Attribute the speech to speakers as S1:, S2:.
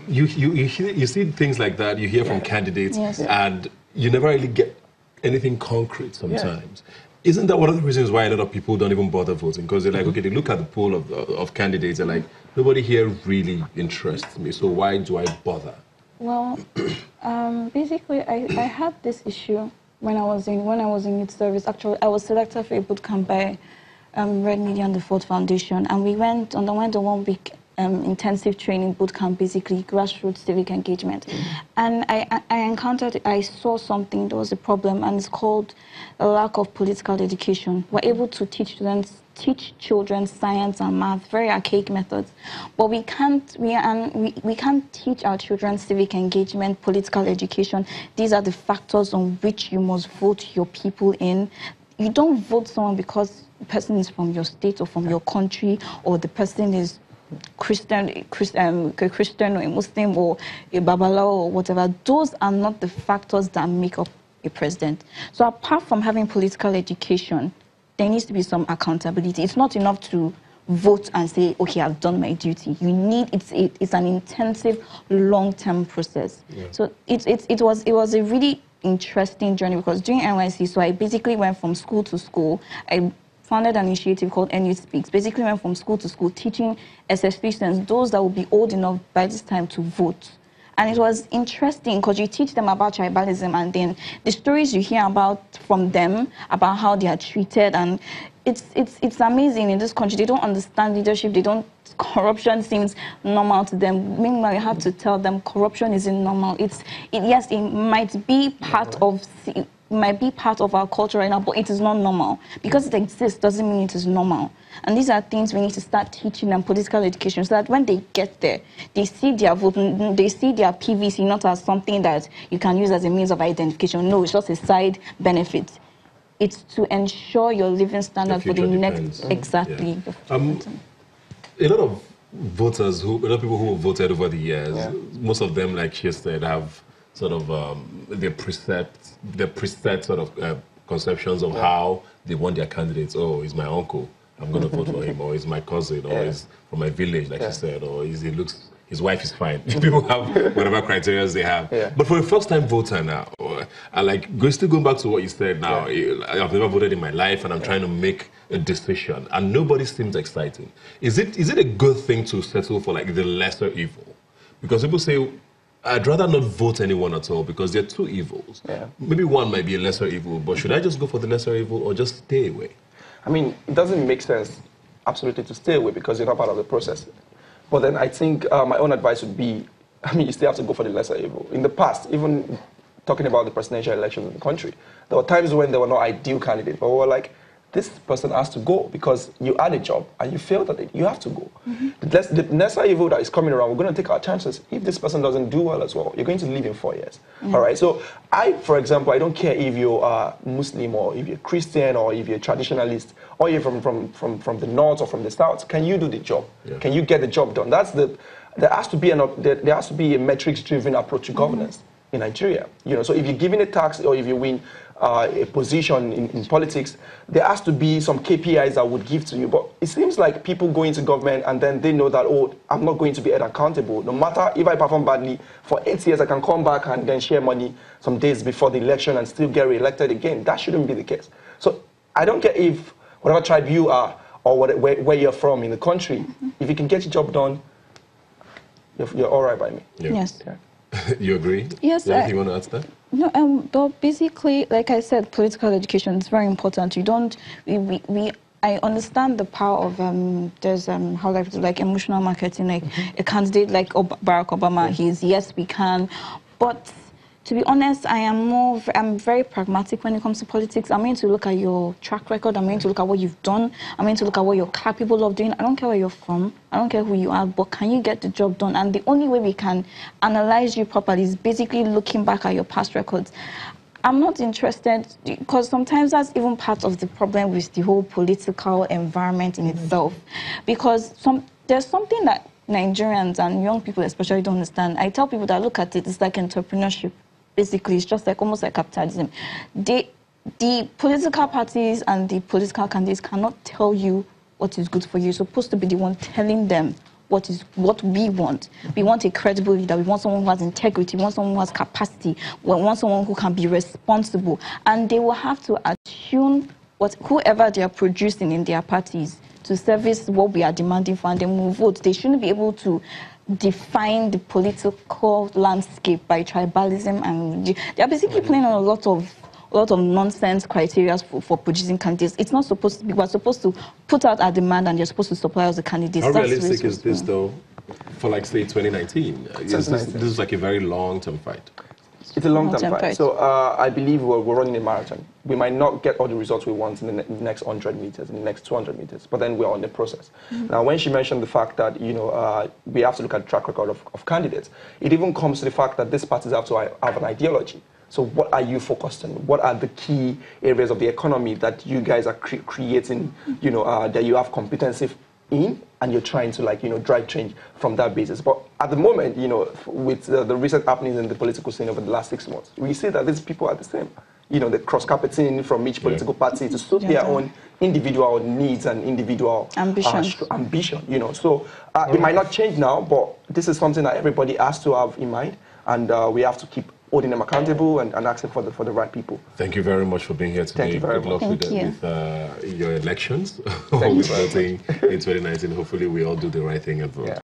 S1: you see things like that. You hear from candidates, and you never really get anything concrete sometimes. Isn't that one of the reasons why a lot of people don't even bother voting? Because they're like, okay, they look at the pool of candidates, they're like, nobody here really interests me, so why do I bother?
S2: Well, basically, I had this issue when I was in youth service. Actually, I was selected for a boot camp by Red Media and the Ford Foundation, and we underwent a 1-week intensive training boot camp, basically grassroots civic engagement. And I saw something that was a problem, and it's called a lack of political education. We're able to teach children science and math, very archaic methods, but we can't teach our children civic engagement, political education. These are the factors on which you must vote your people in. You don't vote someone because the person is from your state or from your country, or the person is Christian or a Muslim or a Babalawo or whatever. Those are not the factors that make up a president. So apart from having political education, there needs to be some accountability. It's not enough to vote and say, okay, I've done my duty. You need, it's an intensive, long-term process. So it was a really interesting journey, because during NYC, so I basically went from school to school. I founded an initiative called NU Speaks. Basically went from school to school teaching SS3 students, those that will be old enough by this time to vote. And it was interesting because you teach them about tribalism, and then the stories you hear from them about how they are treated, and it's amazing in this country. They don't understand leadership. Corruption seems normal to them. Meanwhile, you have to tell them corruption isn't normal. Yes, it might be part of our culture right now, but it is not normal. Because it exists doesn't mean it is normal. And these are things we need to start teaching them, political education, so that when they get there, they see their vote, they see their PVC not as something that you can use as a means of identification. No, it's just a side benefit. It's to ensure your living standard for the next... Exactly.
S1: A lot of voters, a lot of people who have voted over the years, most of them, like she said, have sort of their preset sort of conceptions of how they want their candidates. Oh, he's my uncle, I'm going to vote for him. Or he's my cousin, or he's from my village, like she said, or his wife is fine. People have whatever criteria they have. But for a first-time voter now, still going back to what you said now, I've never voted in my life, and I'm trying to make a decision, and nobody seems exciting. Is it a good thing to settle for like the lesser evil? Because people say, I'd rather not vote anyone at all because there are two evils. Maybe one might be a lesser evil, but should I just go for the lesser evil or just stay away?
S3: I mean, it doesn't make sense absolutely to stay away because you're not part of the process. But then I think my own advice would be, you still have to go for the lesser evil. In the past, even talking about the presidential elections in the country, there were times when there were no ideal candidates, but we were like, this person has to go because you had a job and you failed at it. You have to go. The lesser evil that is coming around, we're going to take our chances. If this person doesn't do well as well, you're going to leave in 4 years. All right. So for example, I don't care if you are Muslim or if you're Christian or if you're traditionalist or you're from the north or from the south. Can you do the job? Can you get the job done? There has to be a metrics-driven approach to governance in Nigeria. So if you're given a tax or if you win a position in politics, there has to be some KPIs that would give to you. But it seems like people go into government and then they know that, oh, I'm not going to be held accountable. No matter if I perform badly, for 8 years I can come back and then share money some days before the election and still get re-elected again. That shouldn't be the case. So I don't care if whatever tribe you are or where you're from in the country, if you can get your job done, you're all right by me.
S2: Yes.
S1: You agree?
S2: Yes.
S1: Anything you want to add to that?
S2: No, but basically, like I said, political education is very important. I understand the power of there's emotional marketing, like a candidate like Barack Obama. He's yes, we can, but to be honest, I'm very pragmatic when it comes to politics. I'm going to look at your track record. I'm going to look at what you've done. I'm going to look at what you're capable of doing. I don't care where you're from. I don't care who you are, but can you get the job done? And the only way we can analyze you properly is basically looking back at your past records. I'm not interested, because sometimes that's even part of the problem with the whole political environment in itself. Because there's something that Nigerians and young people especially don't understand. I tell people that look at it, it's like entrepreneurship. Basically, it's just like almost like capitalism. The political parties and the political candidates cannot tell you what is good for you. You're supposed to be the one telling them what we want. We want a credible leader. We want someone who has integrity. We want someone who has capacity. We want someone who can be responsible. And they will have to attune whoever they are producing in their parties to service what we are demanding for, and then we'll vote. They shouldn't be able to define the political landscape by tribalism, and they are basically playing on a lot of nonsense criteria for producing candidates. It's not supposed to be. We're supposed to put out our demand, and you're supposed to supply us the candidates.
S1: How realistic is this, though, for, like, say, 2019? This is like a very long-term fight.
S3: It's a long-term fight. So I believe we're running a marathon. We might not get all the results we want in the next 100 meters, in the next 200 meters, but then we're on the process. Now, when she mentioned the fact that, we have to look at the track record of candidates, it even comes to the fact that these parties have to have an ideology. So what are you focused on? What are the key areas of the economy that you guys are creating, that you have competency in, and you're trying to drive change from that basis. But at the moment, with the recent happenings in the political scene over the last 6 months, we see that these people are the same. The cross-carpeting from each political party to suit their own individual needs and individual ambition. So it might not change now, but this is something that everybody has to have in mind, and we have to keep holding them accountable and asking for the right people.
S1: Thank you very much for being here today.
S3: Thank you very much.
S1: With your elections. With voting in 2019. Hopefully we all do the right thing as well. Yeah.